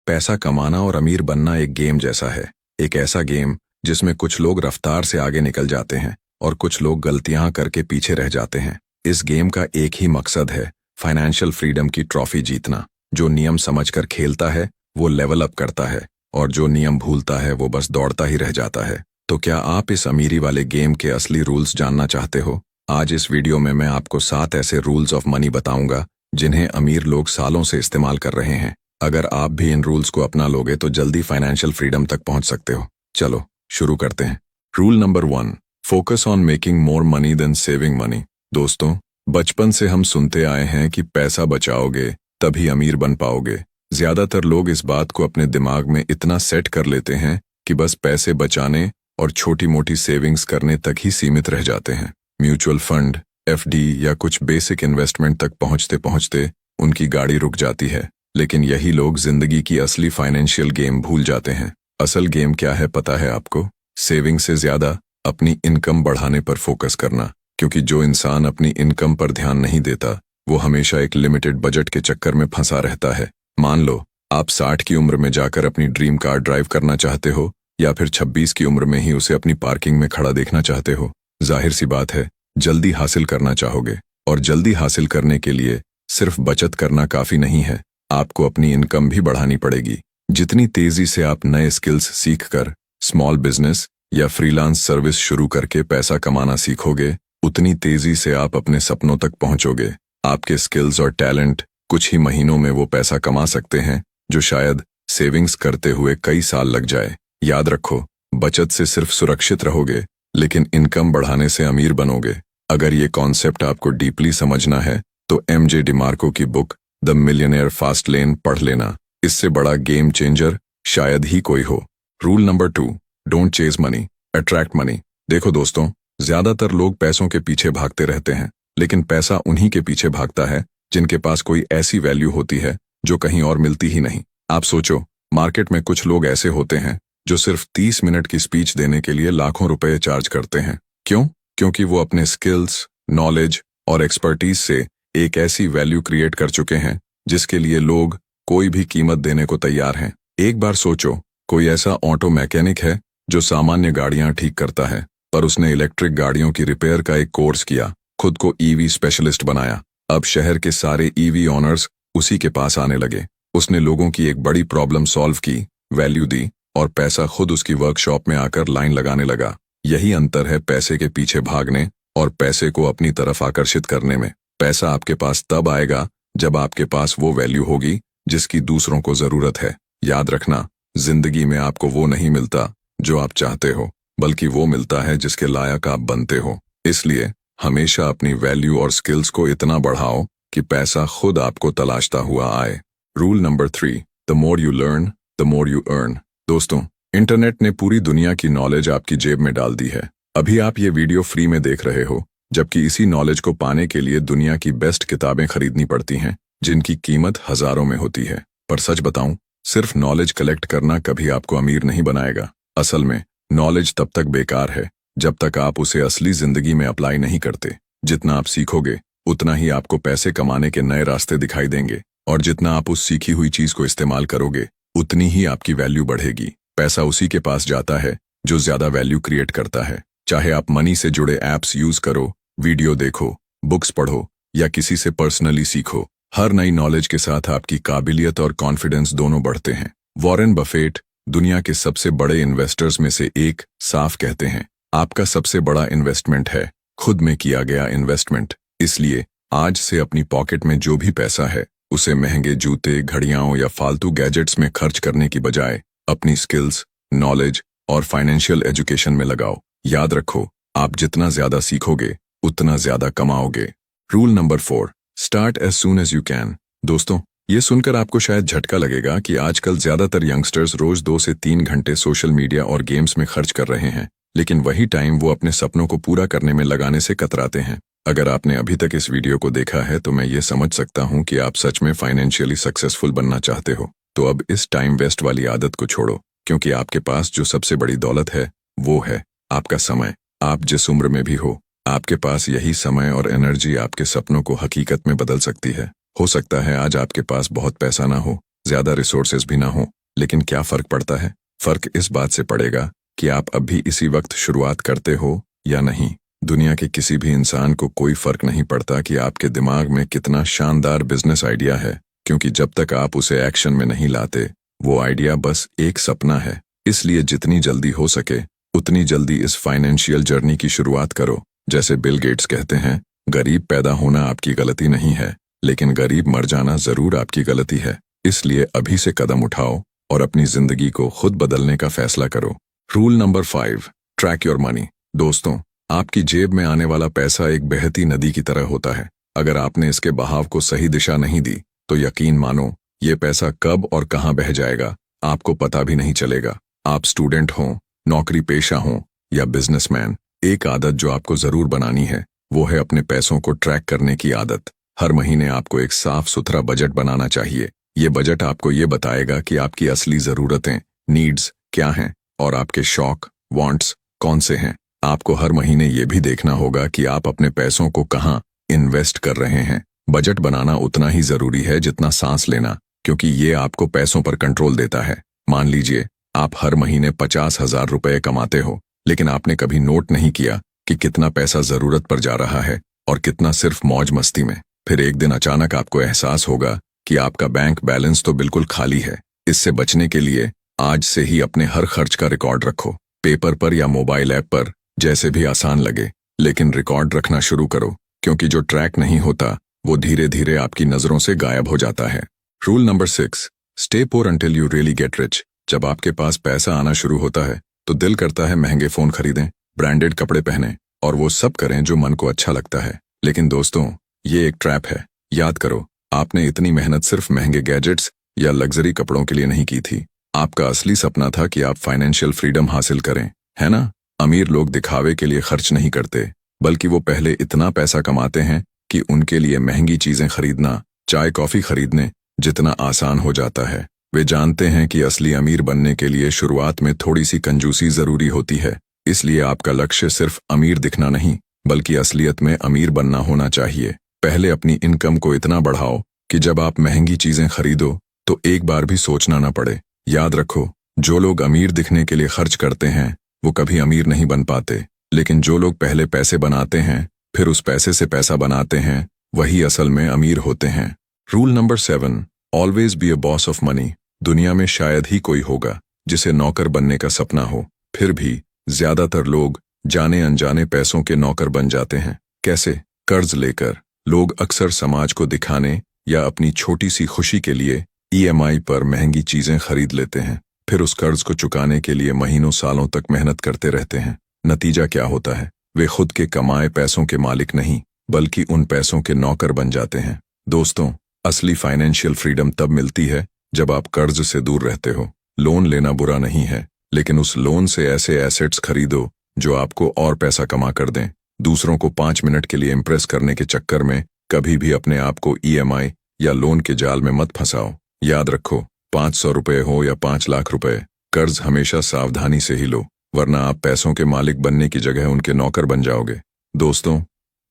पैसा कमाना और अमीर बनना एक गेम जैसा है। एक ऐसा गेम जिसमें कुछ लोग रफ्तार से आगे निकल जाते हैं और कुछ लोग गलतियां करके पीछे रह जाते हैं। इस गेम का एक ही मकसद है, फाइनेंशियल फ्रीडम की ट्रॉफी जीतना। जो नियम समझकर खेलता है वो लेवल अप करता है और जो नियम भूलता है वो बस दौड़ता ही रह जाता है। तो क्या आप इस अमीरी वाले गेम के असली रूल्स जानना चाहते हो? आज इस वीडियो में मैं आपको 7 ऐसे रूल्स ऑफ मनी बताऊंगा जिन्हें अमीर लोग सालों से इस्तेमाल कर रहे हैं। अगर आप भी इन रूल्स को अपना लोगे तो जल्दी फाइनेंशियल फ्रीडम तक पहुंच सकते हो। चलो शुरू करते हैं। Rule number 1, focus on making more money than saving money. दोस्तों, बचपन से हम सुनते आए हैं कि पैसा बचाओगे तभी अमीर बन पाओगे। ज्यादातर लोग इस बात को अपने दिमाग में इतना सेट कर लेते हैं कि बस पैसे बचाने और छोटी मोटी सेविंग्स करने तक ही सीमित रह जाते हैं। म्यूचुअल फंड, एफडी या कुछ बेसिक इन्वेस्टमेंट तक पहुंचते पहुंचते उनकी गाड़ी रुक जाती है। लेकिन यही लोग जिंदगी की असली फाइनेंशियल गेम भूल जाते हैं। असल गेम क्या है पता है आपको? सेविंग से ज्यादा अपनी इनकम बढ़ाने पर फोकस करना। क्योंकि जो इंसान अपनी इनकम पर ध्यान नहीं देता वो हमेशा एक लिमिटेड बजट के चक्कर में फंसा रहता है। मान लो आप 60 की उम्र में जाकर अपनी ड्रीम कार ड्राइव करना चाहते हो या फिर 26 की उम्र में ही उसे अपनी पार्किंग में खड़ा देखना चाहते हो। जाहिर सी बात है, जल्दी हासिल करना चाहोगे और जल्दी हासिल करने के लिए सिर्फ बचत करना काफी नहीं है, आपको अपनी इनकम भी बढ़ानी पड़ेगी। जितनी तेजी से आप नए स्किल्स सीखकर स्मॉल बिजनेस या फ्रीलांस सर्विस शुरू करके पैसा कमाना सीखोगे, उतनी तेजी से आप अपने सपनों तक पहुंचोगे। आपके स्किल्स और टैलेंट कुछ ही महीनों में वो पैसा कमा सकते हैं जो शायद सेविंग्स करते हुए कई साल लग जाए। याद रखो, बचत से सिर्फ सुरक्षित रहोगे लेकिन इनकम बढ़ाने से अमीर बनोगे। अगर ये कॉन्सेप्ट आपको डीपली समझना है तो एमजे डिमार्को की book the millionaire fast lane पढ़ लेना। इससे बड़ा गेम चेंजर शायद ही कोई हो। Rule number 2, don't chase money, attract money. देखो दोस्तों, ज्यादातर लोग पैसों के पीछे भागते रहते हैं, लेकिन पैसा उन्हीं के पीछे भागता है जिनके पास कोई ऐसी वैल्यू होती है जो कहीं और मिलती ही नहीं। आप सोचो, मार्केट में कुछ लोग ऐसे होते हैं जो सिर्फ 30 मिनट की स्पीच देने के लिए लाखों रुपए चार्ज करते हैं। क्यों? क्योंकि वो अपने स्किल्स, नॉलेज और एक्सपर्टीज से एक ऐसी वैल्यू क्रिएट कर चुके हैं जिसके लिए लोग कोई भी कीमत देने को तैयार हैं। एक बार सोचो, कोई ऐसा ऑटो मैकेनिक है जो सामान्य गाड़ियां ठीक करता है, पर उसने इलेक्ट्रिक गाड़ियों की रिपेयर का एक कोर्स किया, खुद को ईवी स्पेशलिस्ट बनाया। अब शहर के सारे ईवी ऑनर्स उसी के पास आने लगे। उसने लोगों की एक बड़ी प्रॉब्लम सॉल्व की, वैल्यू दी और पैसा खुद उसकी वर्कशॉप में आकर लाइन लगाने लगा। यही अंतर है पैसे के पीछे भागने और पैसे को अपनी तरफ आकर्षित करने में। पैसा आपके पास तब आएगा जब आपके पास वो वैल्यू होगी जिसकी दूसरों को जरूरत है। याद रखना, जिंदगी में आपको वो नहीं मिलता जो आप चाहते हो, बल्कि वो मिलता है जिसके लायक आप बनते हो। इसलिए हमेशा अपनी वैल्यू और स्किल्स को इतना बढ़ाओ कि पैसा खुद आपको तलाशता हुआ आए। Rule number 3, the more you learn the more you earn. दोस्तों, इंटरनेट ने पूरी दुनिया की नॉलेज आपकी जेब में डाल दी है। अभी आप ये वीडियो फ्री में देख रहे हो, जबकि इसी नॉलेज को पाने के लिए दुनिया की बेस्ट किताबें खरीदनी पड़ती हैं जिनकी कीमत हजारों में होती है। पर सच बताऊं, सिर्फ नॉलेज कलेक्ट करना कभी आपको अमीर नहीं बनाएगा। असल में नॉलेज तब तक बेकार है जब तक आप उसे असली जिंदगी में अप्लाई नहीं करते। जितना आप सीखोगे उतना ही आपको पैसे कमाने के नए रास्ते दिखाई देंगे, और जितना आप उस सीखी हुई चीज को इस्तेमाल करोगे उतनी ही आपकी वैल्यू बढ़ेगी। पैसा उसी के पास जाता है जो ज्यादा वैल्यू क्रिएट करता है। चाहे आप मनी से जुड़े ऐप्स यूज करो, वीडियो देखो, बुक्स पढ़ो या किसी से पर्सनली सीखो, हर नई नॉलेज के साथ आपकी काबिलियत और कॉन्फिडेंस दोनों बढ़ते हैं। वॉरेन बफेट, दुनिया के सबसे बड़े इन्वेस्टर्स में से एक, साफ कहते हैं, आपका सबसे बड़ा इन्वेस्टमेंट है खुद में किया गया इन्वेस्टमेंट। इसलिए आज से अपनी पॉकेट में जो भी पैसा है उसे महंगे जूते, घड़ियां या फालतू गैजेट्स में खर्च करने की बजाय अपनी स्किल्स, नॉलेज और फाइनेंशियल एजुकेशन में लगाओ। याद रखो, आप जितना ज्यादा सीखोगे उतना ज्यादा कमाओगे। Rule number 4, start as soon as you can. दोस्तों, ये सुनकर आपको शायद झटका लगेगा कि आजकल ज्यादातर यंगस्टर्स रोज 2 से 3 घंटे सोशल मीडिया और गेम्स में खर्च कर रहे हैं, लेकिन वही टाइम वो अपने सपनों को पूरा करने में लगाने से कतराते हैं। अगर आपने अभी तक इस वीडियो को देखा है तो मैं ये समझ सकता हूँ कि आप सच में फाइनेंशियली सक्सेसफुल बनना चाहते हो। तो अब इस टाइम वेस्ट वाली आदत को छोड़ो, क्योंकि आपके पास जो सबसे बड़ी दौलत है वो है आपका समय। आप जिस उम्र में भी हो, आपके पास यही समय और एनर्जी आपके सपनों को हकीकत में बदल सकती है। हो सकता है आज आपके पास बहुत पैसा ना हो, ज्यादा रिसोर्सेज भी ना हो। लेकिन क्या फर्क पड़ता है? फर्क इस बात से पड़ेगा कि आप अब भी इसी वक्त शुरुआत करते हो या नहीं। दुनिया के किसी भी इंसान को कोई फर्क नहीं पड़ता कि आपके दिमाग में कितना शानदार बिजनेस आइडिया है, क्योंकि जब तक आप उसे एक्शन में नहीं लाते, वो आइडिया बस एक सपना है। इसलिए जितनी जल्दी हो सके उतनी जल्दी इस फाइनेंशियल जर्नी की शुरुआत करो। जैसे बिल गेट्स कहते हैं, गरीब पैदा होना आपकी गलती नहीं है, लेकिन गरीब मर जाना जरूर आपकी गलती है। इसलिए अभी से कदम उठाओ और अपनी जिंदगी को खुद बदलने का फैसला करो। Rule number 5, track your money. दोस्तों, आपकी जेब में आने वाला पैसा एक बहती नदी की तरह होता है। अगर आपने इसके बहाव को सही दिशा नहीं दी तो यकीन मानो ये पैसा कब और कहां बह जाएगा आपको पता भी नहीं चलेगा। आप स्टूडेंट हों, नौकरी पेशा हों या बिजनेसमैन, एक आदत जो आपको जरूर बनानी है वो है अपने पैसों को ट्रैक करने की आदत। हर महीने आपको एक साफ सुथरा बजट बनाना चाहिए। ये बजट आपको ये बताएगा कि आपकी असली जरूरतें, नीड्स क्या हैं और आपके शौक, वांट्स कौन से हैं। आपको हर महीने ये भी देखना होगा कि आप अपने पैसों को कहाँ इन्वेस्ट कर रहे हैं। बजट बनाना उतना ही जरूरी है जितना सांस लेना, क्योंकि ये आपको पैसों पर कंट्रोल देता है। मान लीजिए आप हर महीने 50,000 रुपए कमाते हो, लेकिन आपने कभी नोट नहीं किया कि कितना पैसा जरूरत पर जा रहा है और कितना सिर्फ मौज मस्ती में। फिर एक दिन अचानक आपको एहसास होगा कि आपका बैंक बैलेंस तो बिल्कुल खाली है। इससे बचने के लिए आज से ही अपने हर खर्च का रिकॉर्ड रखो, पेपर पर या मोबाइल ऐप पर, जैसे भी आसान लगे, लेकिन रिकॉर्ड रखना शुरू करो, क्योंकि जो ट्रैक नहीं होता वो धीरे धीरे आपकी नजरों से गायब हो जाता है। Rule number 6, stay poor until you really get rich. जब आपके पास पैसा आना शुरू होता है तो दिल करता है महंगे फोन खरीदें, ब्रांडेड कपड़े पहने और वो सब करें जो मन को अच्छा लगता है। लेकिन दोस्तों, ये एक ट्रैप है। याद करो, आपने इतनी मेहनत सिर्फ महंगे गैजेट्स या लग्जरी कपड़ों के लिए नहीं की थी। आपका असली सपना था कि आप फाइनेंशियल फ्रीडम हासिल करें, है ना? अमीर लोग दिखावे के लिए खर्च नहीं करते, बल्कि वो पहले इतना पैसा कमाते हैं कि उनके लिए महंगी चीजें खरीदना, चाय कॉफी खरीदने जितना आसान हो जाता है। वे जानते हैं कि असली अमीर बनने के लिए शुरुआत में थोड़ी सी कंजूसी जरूरी होती है। इसलिए आपका लक्ष्य सिर्फ अमीर दिखना नहीं, बल्कि असलियत में अमीर बनना होना चाहिए। पहले अपनी इनकम को इतना बढ़ाओ कि जब आप महंगी चीजें खरीदो तो एक बार भी सोचना ना पड़े। याद रखो, जो लोग अमीर दिखने के लिए खर्च करते हैं वो कभी अमीर नहीं बन पाते, लेकिन जो लोग पहले पैसे बनाते हैं फिर उस पैसे से पैसा बनाते हैं, वही असल में अमीर होते हैं। Rule number 7, always be a boss of money. दुनिया में शायद ही कोई होगा जिसे नौकर बनने का सपना हो, फिर भी ज्यादातर लोग जाने अनजाने पैसों के नौकर बन जाते हैं। कैसे? कर्ज लेकर। लोग अक्सर समाज को दिखाने या अपनी छोटी सी खुशी के लिए EMI पर महंगी चीजें खरीद लेते हैं, फिर उस कर्ज को चुकाने के लिए महीनों सालों तक मेहनत करते रहते हैं। नतीजा क्या होता है? वे खुद के कमाए पैसों के मालिक नहीं, बल्कि उन पैसों के नौकर बन जाते हैं। दोस्तों, असली फाइनेंशियल फ्रीडम तब मिलती है जब आप कर्ज से दूर रहते हो। लोन लेना बुरा नहीं है, लेकिन उस लोन से ऐसे एसेट्स खरीदो जो आपको और पैसा कमा कर दें। दूसरों को 5 मिनट के लिए इम्प्रेस करने के चक्कर में कभी भी अपने आप को EMI या लोन के जाल में मत फंसाओ। याद रखो, 500 रुपए हो या 5 लाख रुपए, कर्ज हमेशा सावधानी से ही लो, वरना आप पैसों के मालिक बनने की जगह उनके नौकर बन जाओगे। दोस्तों,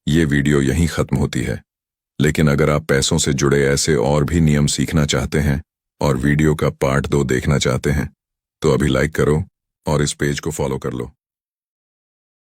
ये वीडियो यहीं खत्म होती है, लेकिन अगर आप पैसों से जुड़े ऐसे और भी नियम सीखना चाहते हैं और वीडियो का पार्ट 2 देखना चाहते हैं तो अभी लाइक करो और इस पेज को फॉलो कर लो।